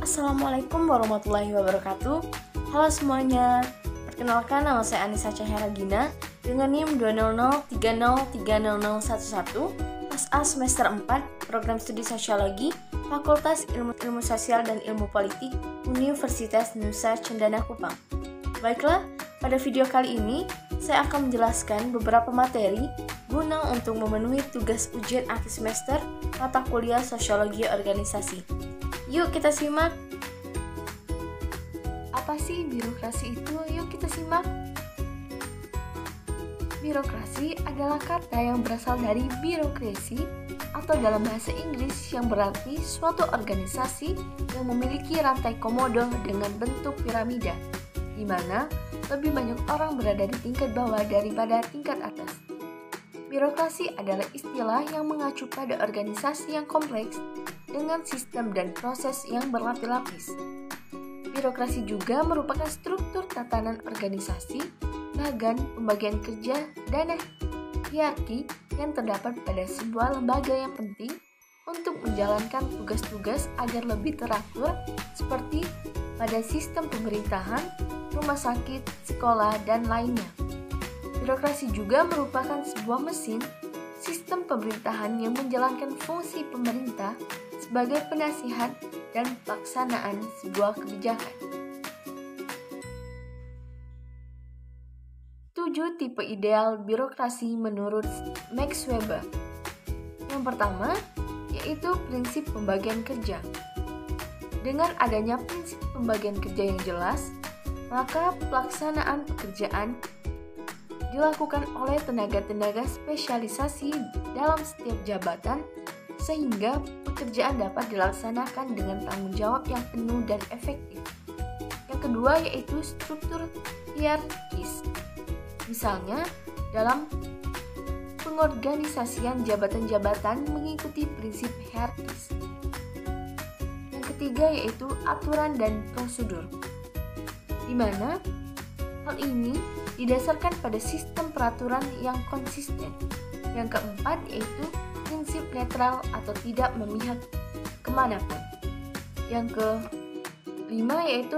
Assalamualaikum warahmatullahi wabarakatuh. Halo semuanya, perkenalkan nama saya Anissa Cahyaragina dengan NIM 20030300111, kelas A semester 4, program studi sosiologi, Fakultas Ilmu Sosial dan Ilmu Politik, Universitas Nusa Cendana Kupang. Baiklah, pada video kali ini saya akan menjelaskan beberapa materi guna untuk memenuhi tugas ujian akhir semester mata kuliah Sosiologi Organisasi. Yuk kita simak. Apa sih birokrasi itu? Yuk kita simak. Birokrasi adalah kata yang berasal dari birokrasi atau dalam bahasa Inggris yang berarti suatu organisasi yang memiliki rantai komodo dengan bentuk piramida, di mana lebih banyak orang berada di tingkat bawah daripada tingkat atas. Birokrasi adalah istilah yang mengacu pada organisasi yang kompleks dengan sistem dan proses yang berlapis-lapis. Birokrasi juga merupakan struktur tatanan organisasi, bagan, pembagian kerja, dan hierarki yang terdapat pada sebuah lembaga yang penting untuk menjalankan tugas-tugas agar lebih teratur seperti pada sistem pemerintahan, rumah sakit, sekolah, dan lainnya. Birokrasi juga merupakan sebuah mesin sistem pemerintahan yang menjalankan fungsi pemerintah sebagai penasihat dan pelaksanaan sebuah kebijakan. 7 tipe ideal birokrasi menurut Max Weber. Yang pertama, yaitu prinsip pembagian kerja. Dengan adanya prinsip pembagian kerja yang jelas, maka pelaksanaan pekerjaan dilakukan oleh tenaga-tenaga spesialisasi dalam setiap jabatan sehingga pekerjaan dapat dilaksanakan dengan tanggung jawab yang penuh dan efektif. Yang kedua yaitu struktur hierarkis. Misalnya, dalam pengorganisasian jabatan-jabatan mengikuti prinsip hierarkis. Yang ketiga yaitu aturan dan prosedur, di mana hal ini didasarkan pada sistem peraturan yang konsisten. Yang keempat yaitu prinsip netral atau tidak memihak kemanapun. Yang kelima yaitu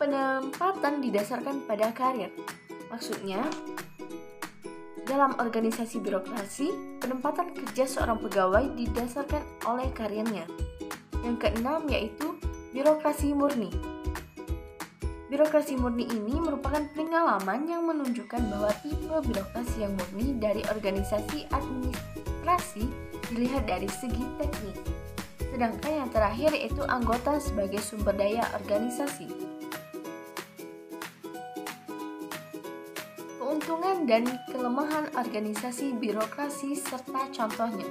penempatan didasarkan pada karir. Maksudnya, dalam organisasi birokrasi, penempatan kerja seorang pegawai didasarkan oleh karirnya. Yang keenam yaitu birokrasi murni. Birokrasi murni ini merupakan pengalaman yang menunjukkan bahwa tipe birokrasi yang murni dari organisasi administrasi dilihat dari segi teknik. Sedangkan yang terakhir yaitu anggota sebagai sumber daya organisasi. Keuntungan dan kelemahan organisasi birokrasi serta contohnya.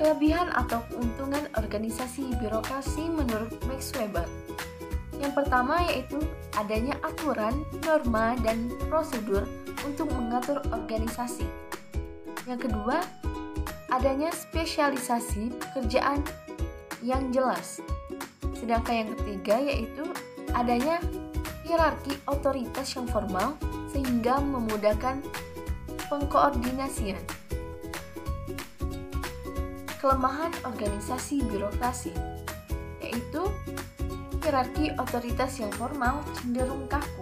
Kelebihan atau keuntungan organisasi birokrasi menurut Max Weber. Yang pertama yaitu adanya aturan, norma, dan prosedur untuk mengatur organisasi. Yang kedua, adanya spesialisasi pekerjaan yang jelas. Sedangkan yang ketiga yaitu adanya hierarki otoritas yang formal sehingga memudahkan pengkoordinasian. Kelemahan organisasi birokrasi yaitu hierarki otoritas yang formal cenderung kaku.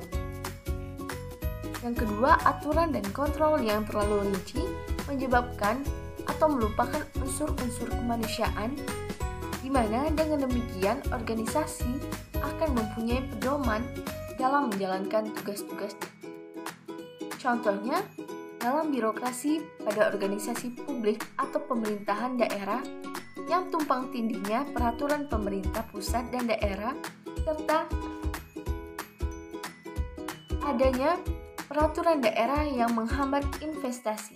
Yang kedua, aturan dan kontrol yang terlalu rinci menyebabkan atau melupakan unsur-unsur kemanusiaan, di mana dengan demikian organisasi akan mempunyai pedoman dalam menjalankan tugas-tugasnya. Contohnya, dalam birokrasi pada organisasi publik atau pemerintahan daerah yang tumpang tindihnya peraturan pemerintah pusat dan daerah serta adanya peraturan daerah yang menghambat investasi.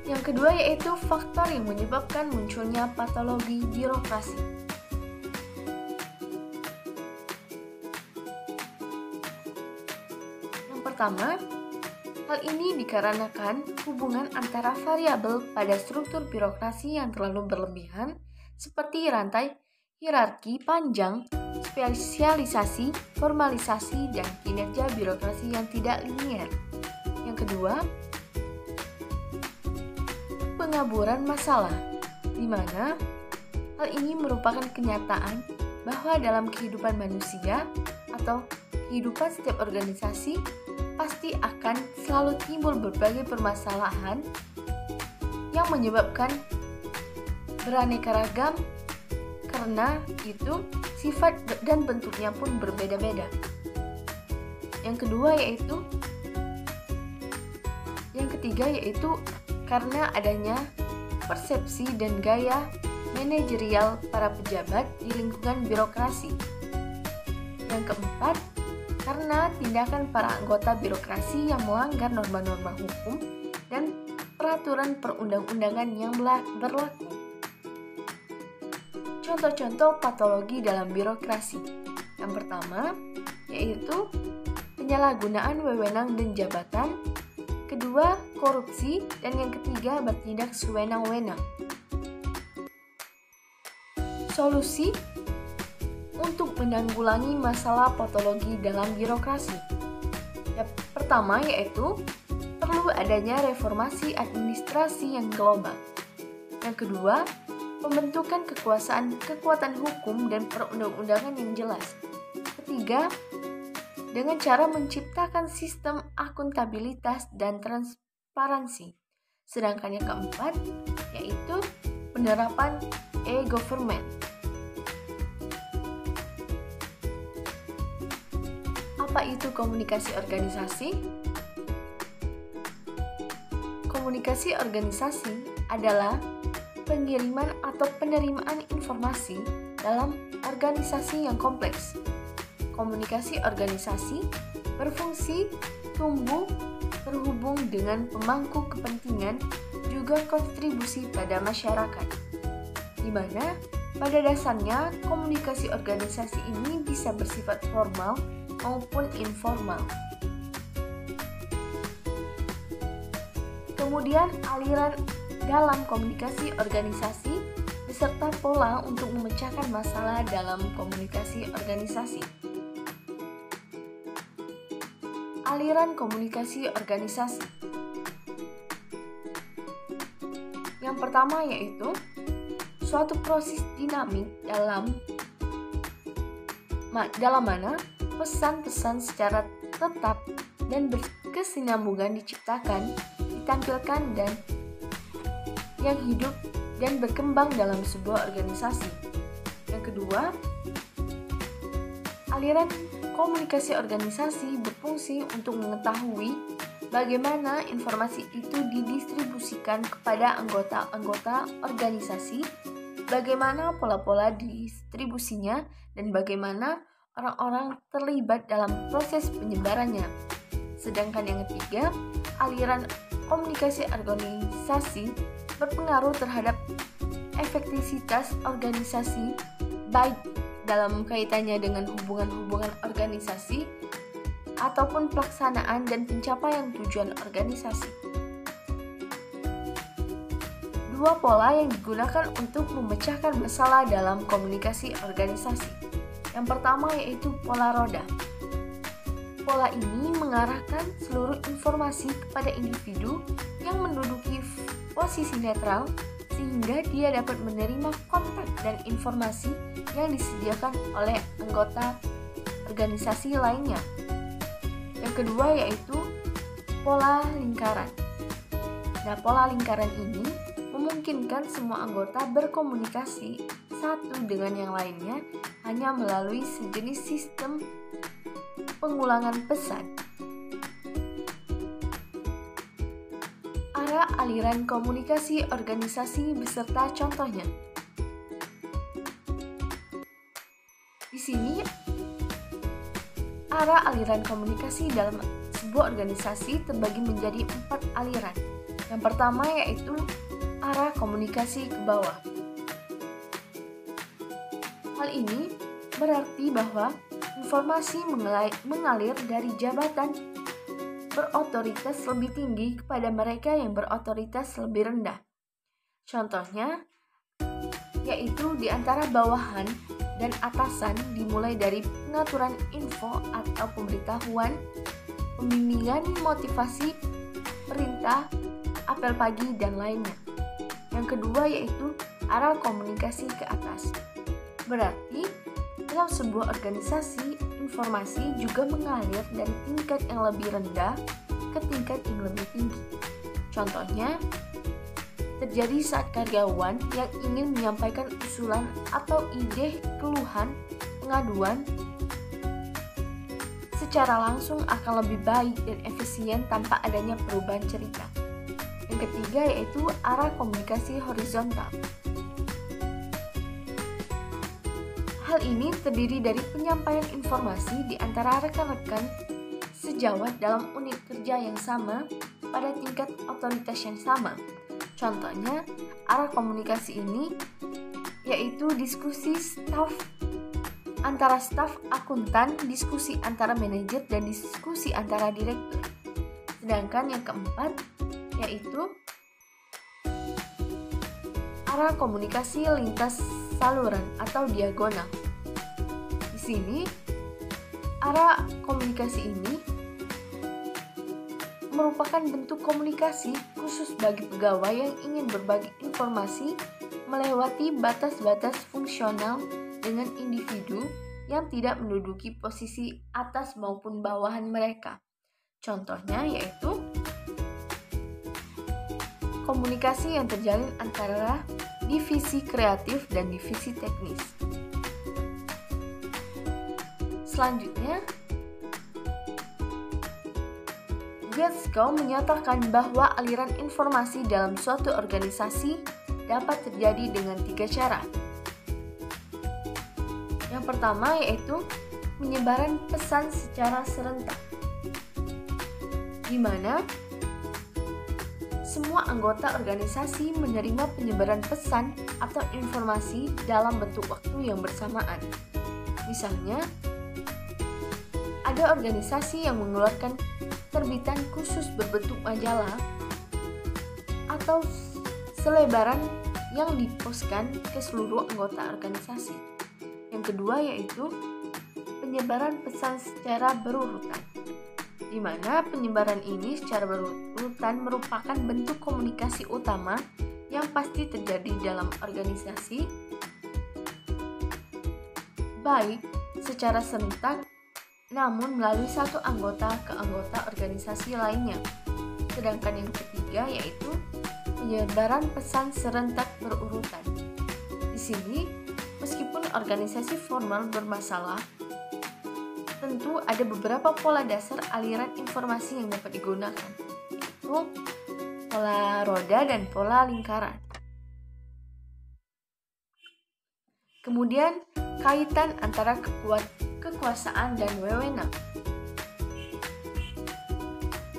Yang kedua yaitu faktor yang menyebabkan munculnya patologi birokrasi. Pertama, hal ini dikarenakan hubungan antara variabel pada struktur birokrasi yang terlalu berlebihan seperti rantai hierarki panjang, spesialisasi, formalisasi, dan kinerja birokrasi yang tidak linier. Yang kedua, pengaburan masalah, di mana hal ini merupakan kenyataan bahwa dalam kehidupan manusia atau kehidupan setiap organisasi pasti akan selalu timbul berbagai permasalahan yang menyebabkan beraneka ragam, karena itu sifat dan bentuknya pun berbeda-beda. Yang ketiga yaitu karena adanya persepsi dan gaya manajerial para pejabat di lingkungan birokrasi. Yang keempat, karena tindakan para anggota birokrasi yang melanggar norma-norma hukum dan peraturan perundang-undangan yang berlaku. Contoh-contoh patologi dalam birokrasi. Yang pertama, yaitu penyalahgunaan wewenang dan jabatan. Kedua, korupsi. Dan yang ketiga, bertindak sewenang-wenang. Solusi untuk menanggulangi masalah patologi dalam birokrasi. Yang pertama yaitu perlu adanya reformasi administrasi yang global. Yang kedua, pembentukan kekuatan hukum dan perundang-undangan yang jelas. Ketiga, dengan cara menciptakan sistem akuntabilitas dan transparansi. Sedangkan yang keempat yaitu penerapan e-government. Apa itu komunikasi organisasi? Komunikasi organisasi adalah pengiriman atau penerimaan informasi dalam organisasi yang kompleks. Komunikasi organisasi berfungsi tumbuh terhubung dengan pemangku kepentingan juga kontribusi pada masyarakat, di mana pada dasarnya komunikasi organisasi ini bisa bersifat formal maupun informal. Kemudian aliran dalam komunikasi organisasi beserta pola untuk memecahkan masalah dalam komunikasi organisasi. Aliran komunikasi organisasi. Yang pertama yaitu suatu proses dinamik dalam mana pesan-pesan secara tetap dan berkesinambungan diciptakan, ditampilkan dan yang hidup dan berkembang dalam sebuah organisasi. Yang kedua, aliran komunikasi organisasi berfungsi untuk mengetahui bagaimana informasi itu didistribusikan kepada anggota-anggota organisasi, bagaimana pola-pola distribusinya, dan bagaimana orang-orang terlibat dalam proses penyebarannya. Sedangkan yang ketiga, aliran komunikasi organisasi berpengaruh terhadap efektivitas organisasi, baik dalam kaitannya dengan hubungan-hubungan organisasi ataupun pelaksanaan dan pencapaian tujuan organisasi. Dua pola yang digunakan untuk memecahkan masalah dalam komunikasi organisasi. Yang pertama yaitu pola roda. Pola ini mengarahkan seluruh informasi kepada individu yang menduduki posisi netral sehingga dia dapat menerima kontak dan informasi yang disediakan oleh anggota organisasi lainnya. Yang kedua yaitu pola lingkaran. Nah, pola lingkaran ini memungkinkan semua anggota berkomunikasi satu dengan yang lainnya hanya melalui sejenis sistem pengulangan pesan. Arah aliran komunikasi organisasi beserta contohnya. Di sini, arah aliran komunikasi dalam sebuah organisasi terbagi menjadi 4 aliran. Yang pertama yaitu arah komunikasi ke bawah. Hal ini berarti bahwa informasi mengalir dari jabatan berotoritas lebih tinggi kepada mereka yang berotoritas lebih rendah. Contohnya, yaitu di antara bawahan dan atasan dimulai dari pengaturan info atau pemberitahuan, pembimbingan, motivasi, perintah, apel pagi, dan lainnya. Yang kedua yaitu arah komunikasi ke atas. Berarti dalam sebuah organisasi, informasi juga mengalir dari tingkat yang lebih rendah ke tingkat yang lebih tinggi. Contohnya, terjadi saat karyawan yang ingin menyampaikan usulan atau ide, keluhan, pengaduan secara langsung akan lebih baik dan efisien tanpa adanya perubahan cerita. Yang ketiga yaitu arah komunikasi horizontal. Hal ini terdiri dari penyampaian informasi di antara rekan-rekan sejawat dalam unit kerja yang sama pada tingkat otoritas yang sama. Contohnya, arah komunikasi ini yaitu diskusi antara staf akuntan, diskusi antara manajer, dan diskusi antara direktur. Sedangkan yang keempat yaitu arah komunikasi lintas saluran atau diagonal. Di sini, arah komunikasi ini merupakan bentuk komunikasi khusus bagi pegawai yang ingin berbagi informasi melewati batas-batas fungsional dengan individu yang tidak menduduki posisi atas maupun bawahan mereka. Contohnya yaitu komunikasi yang terjalin antara divisi kreatif dan divisi teknis. Selanjutnya, Glasgow menyatakan bahwa aliran informasi dalam suatu organisasi dapat terjadi dengan 3 cara. Yang pertama yaitu penyebaran pesan secara serentak, di mana semua anggota organisasi menerima penyebaran pesan atau informasi dalam bentuk waktu yang bersamaan. Misalnya, ada organisasi yang mengeluarkan terbitan khusus berbentuk majalah atau selebaran yang diposkan ke seluruh anggota organisasi. Yang kedua yaitu penyebaran pesan secara berurutan, di mana penyebaran ini secara berurutan merupakan bentuk komunikasi utama yang pasti terjadi dalam organisasi, baik secara serentak namun melalui satu anggota ke anggota organisasi lainnya. Sedangkan yang ketiga yaitu penyebaran pesan serentak berurutan. Di sini, meskipun organisasi formal bermasalah, tentu ada beberapa pola dasar aliran informasi yang dapat digunakan, yaitu pola roda dan pola lingkaran. Kemudian, kaitan antara kekuasaan dan wewenang.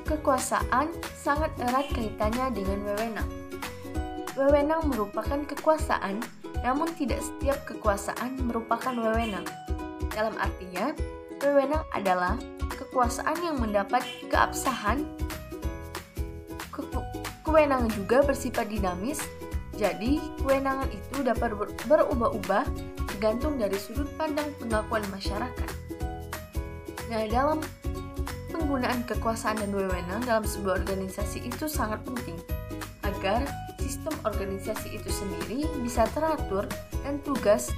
Kekuasaan sangat erat kaitannya dengan wewenang. Wewenang merupakan kekuasaan, namun tidak setiap kekuasaan merupakan wewenang. Dalam artinya, wewenang adalah kekuasaan yang mendapat keabsahan. Kewenangan juga bersifat dinamis, jadi kewenangan itu dapat berubah-ubah tergantung dari sudut pandang pengakuan masyarakat. Nah, dalam penggunaan kekuasaan dan wewenang dalam sebuah organisasi itu sangat penting agar sistem organisasi itu sendiri bisa teratur dan tugas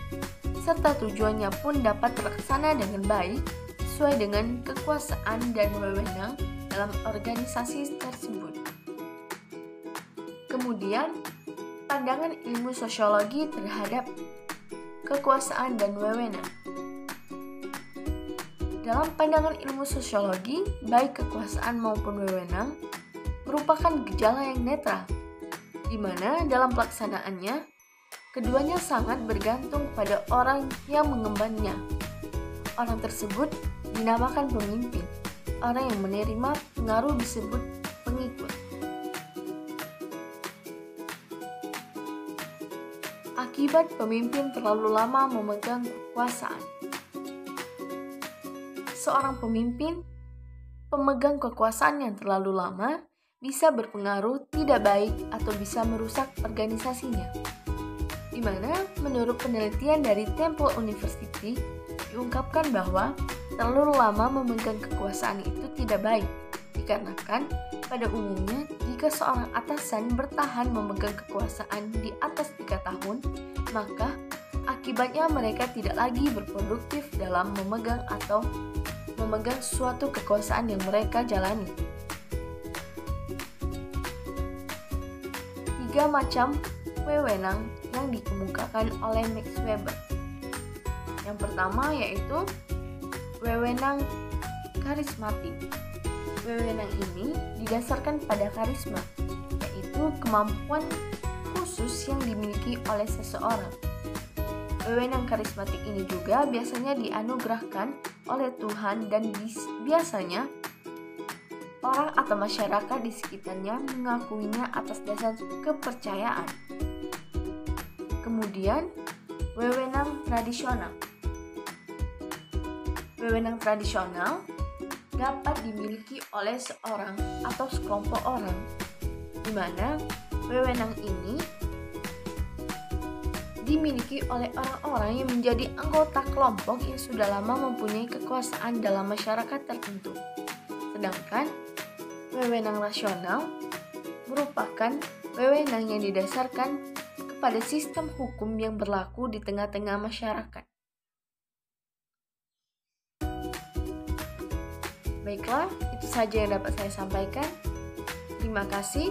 serta tujuannya pun dapat terlaksana dengan baik sesuai dengan kekuasaan dan wewenang dalam organisasi tersebut. Kemudian, pandangan ilmu sosiologi terhadap kekuasaan dan wewenang. Dalam pandangan ilmu sosiologi, baik kekuasaan maupun wewenang merupakan gejala yang netral, di mana dalam pelaksanaannya, keduanya sangat bergantung pada orang yang mengembannya. Orang tersebut dinamakan pemimpin. Orang yang menerima pengaruh disebut pengikut. Akibat pemimpin terlalu lama memegang kekuasaan. Seorang pemimpin, pemegang kekuasaan yang terlalu lama bisa berpengaruh tidak baik atau bisa merusak organisasinya. Di mana menurut penelitian dari Temple University diungkapkan bahwa terlalu lama memegang kekuasaan itu tidak baik, dikarenakan pada umumnya jika seorang atasan bertahan memegang kekuasaan di atas 3 tahun, maka akibatnya mereka tidak lagi berproduktif dalam memegang suatu kekuasaan yang mereka jalani. 3 macam wewenang yang dikemukakan oleh Max Weber. Yang pertama yaitu wewenang karismatik. Wewenang ini didasarkan pada karisma, yaitu kemampuan khusus yang dimiliki oleh seseorang. Wewenang karismatik ini juga biasanya dianugerahkan oleh Tuhan dan biasanya orang atau masyarakat di sekitarnya mengakuinya atas dasar kepercayaan. Kemudian, wewenang tradisional. Wewenang tradisional dapat dimiliki oleh seorang atau sekelompok orang, di mana wewenang ini dimiliki oleh orang-orang yang menjadi anggota kelompok yang sudah lama mempunyai kekuasaan dalam masyarakat tertentu. Sedangkan wewenang rasional merupakan wewenang yang didasarkan kepada sistem hukum yang berlaku di tengah-tengah masyarakat. Baiklah, itu saja yang dapat saya sampaikan. Terima kasih.